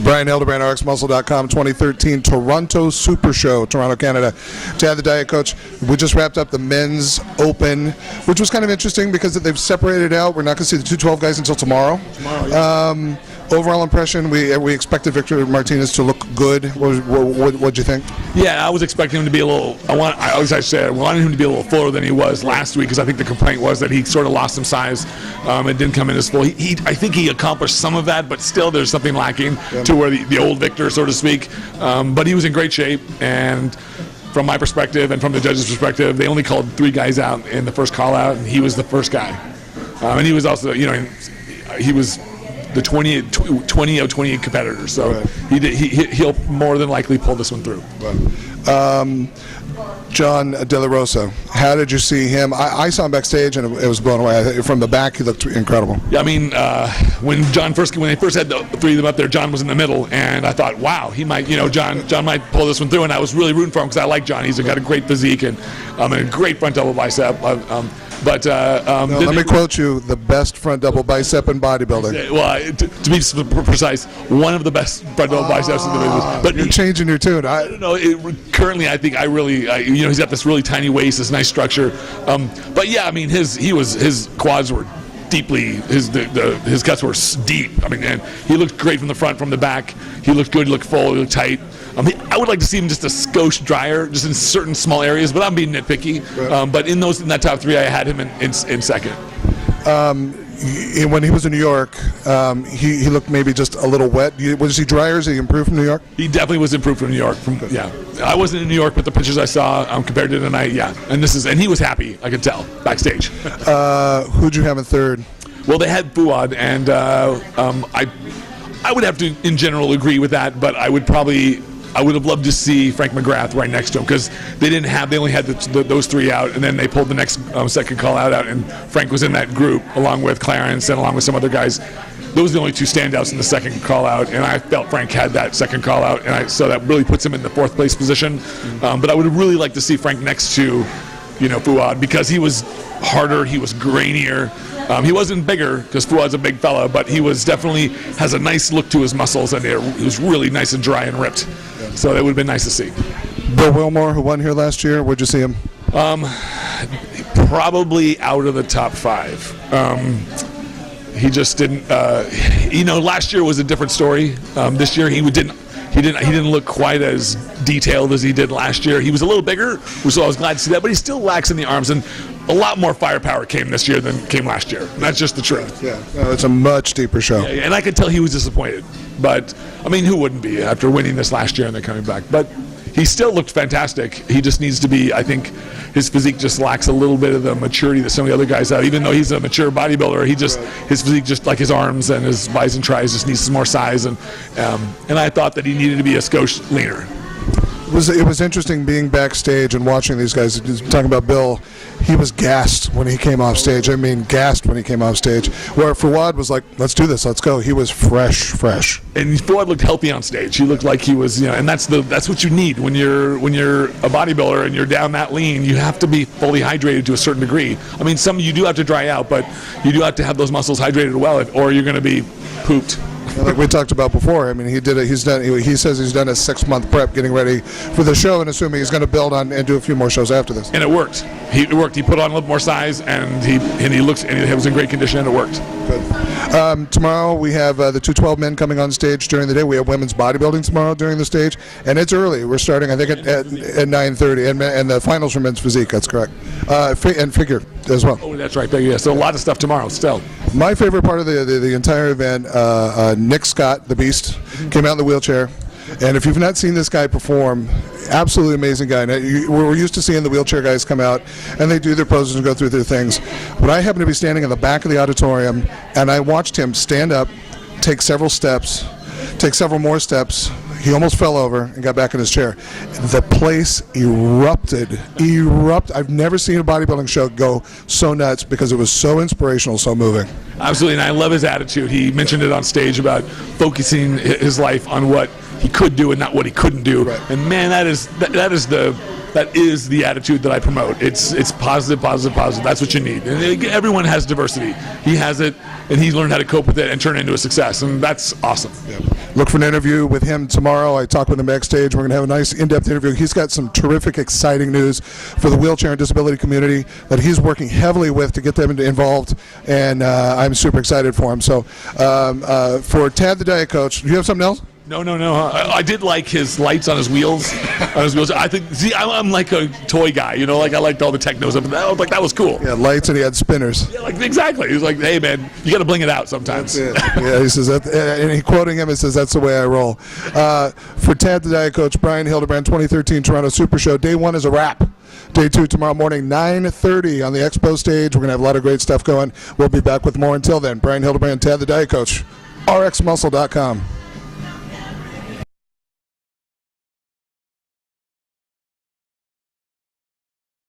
Brian Hildebrand, RxMuscle.com, 2013 Toronto SuperShow, Toronto, Canada. Chad the Diet Coach, we just wrapped up the men's open, which was kind of interesting because they've separated out. We're not going to see the 212 guys until tomorrow. Yeah. Overall impression, we expected Victor Martinez to look good. What'd you think? Yeah, I was expecting him to be a little. I wanted him to be a little fuller than he was last week because I think the complaint was that he sort of lost some size and didn't come in as full. I think he accomplished some of that, but still there's something lacking to where the old Victor, so to speak. But he was in great shape, and from my perspective and from the judges' perspective, they only called 3 guys out in the first call out, and he was the first guy. And he was also, he was the 20 of 28 competitors, so right. He'll more than likely pull this one through. Right. John De La Rosa, how did you see him? I saw him backstage and it was blown away. From the back, he looked incredible. Yeah, I mean, when they first had the 3 of them up there, John was in the middle, and I thought, wow, he might, John might pull this one through, and I was really rooting for him because I like John. He's got a great physique and a great front double bicep. But let me quote you: the best front double bicep in bodybuilding. Well, to be precise, one of the best front double biceps in the business. But you're changing your tune. I don't know. Currently, I think he's got this really tiny waist, this nice structure. But yeah, I mean, his quads were deeply, his cuts were deep. I mean, and he looked great from the front, from the back. He looked good. He looked full. He looked tight. I would like to see him just a skosh drier, just in certain small areas, but I'm being nitpicky. Right. But in that top 3, I had him in second. When he was in New York, he looked maybe just a little wet. Was he drier? Is he improved from New York? He definitely was improved from New York. Yeah, I wasn't in New York, but the pictures I saw compared to tonight, yeah. And he was happy. I could tell backstage. Who'd you have in third? Well, they had Fuad, and I would have to, in general, agree with that. But I would have loved to see Frank McGrath right next to him because they only had those 3 out, and then they pulled the next second call out, and Frank was in that group along with Clarence and along with some other guys. Those are the only 2 standouts in the second call out, and I felt Frank had that second call out, and so that really puts him in the 4th place position. But I would really like to see Frank next to, Fuad, because he was harder, he was grainier. He wasn't bigger because Fuad's a big fella, but he was definitely has a nice look to his muscles, and he was really nice and dry and ripped. So that would have been nice to see. Bill Wilmore, who won here last year, where'd you see him? Probably out of the top 5. He just didn't. Last year was a different story. This year he didn't look quite as detailed as he did last year. He was a little bigger, so I was glad to see that, but he still lacks in the arms, and a lot more firepower came this year than came last year. That's just the truth. Yeah, it's a much deeper show. Yeah, and I could tell he was disappointed, but I mean, who wouldn't be after winning this last year and then coming back? But he still looked fantastic. He just needs to be, I think, his physique just lacks a little bit of the maturity that some of the other guys have. Even though he's a mature bodybuilder, his physique, just like his arms and his bis and tris, just needs some more size. And I thought that he needed to be a skosh leaner. It was interesting being backstage and watching these guys. Talking about Bill, he was gassed when he came off stage. I mean, gassed when he came off stage. Where Fuad was like, "Let's do this, let's go." He was fresh. And Fuad looked healthy on stage. He looked like he was, and that's what you need when you're a bodybuilder and you're down that lean. You have to be fully hydrated to a certain degree. I mean, you do have to dry out, but you do have to have those muscles hydrated well, or you're going to be pooped. Like we talked about before, I mean, he says he's done a 6-month prep getting ready for the show, and assuming he's going to build on and do a few more shows after this. And it worked. He put on a little more size, and he was in great condition, and it worked. Good. Tomorrow we have the 212 men coming on stage during the day. We have women's bodybuilding tomorrow during the stage, and it's early. We're starting, I think, at 9:30, and the finals for men's physique. That's correct, and figure as well. Oh, that's right. Yeah. So a lot of stuff tomorrow still. My favorite part of the entire event, Nick Scott, the Beast, came out in the wheelchair. And if you've not seen this guy perform, absolutely amazing guy. Now, we're used to seeing the wheelchair guys come out and they do their poses and go through their things. But I happened to be standing in the back of the auditorium, and I watched him stand up, take several steps, take several more steps. He almost fell over and got back in his chair. The place erupted. I've never seen a bodybuilding show go so nuts because it was so inspirational, so moving. Absolutely, and I love his attitude. He mentioned it on stage about focusing his life on what he could do and not what he couldn't do. Right. And man, that is the attitude that I promote. It's positive. That's what you need. And everyone has diversity. He has it, and he's learned how to cope with it and turn it into a success, and that's awesome. Yeah. Look for an interview with him tomorrow. I talked with him backstage. We're going to have a nice in-depth interview. He's got some terrific, exciting news for the wheelchair and disability community that he's working heavily with to get them involved, and I'm super excited for him. So for Tad the Diet Coach, do you have something else? No. I did like his lights on his wheels. I think. See, I'm like a toy guy. You know, like I liked all the technos up. I was like, that was cool. Yeah, lights, and he had spinners. Yeah, like exactly. He was like, hey man, you got to bling it out sometimes. Yeah, he says that, and he quoting him, he says that's the way I roll. For Tad the Diet Coach, Brian Hildebrand, 2013 Toronto Super Show. Day 1 is a wrap. Day 2 tomorrow morning, 9:30 on the Expo stage. We're gonna have a lot of great stuff going. We'll be back with more. Until then, Brian Hildebrand, Tad the Diet Coach, rxmuscle.com.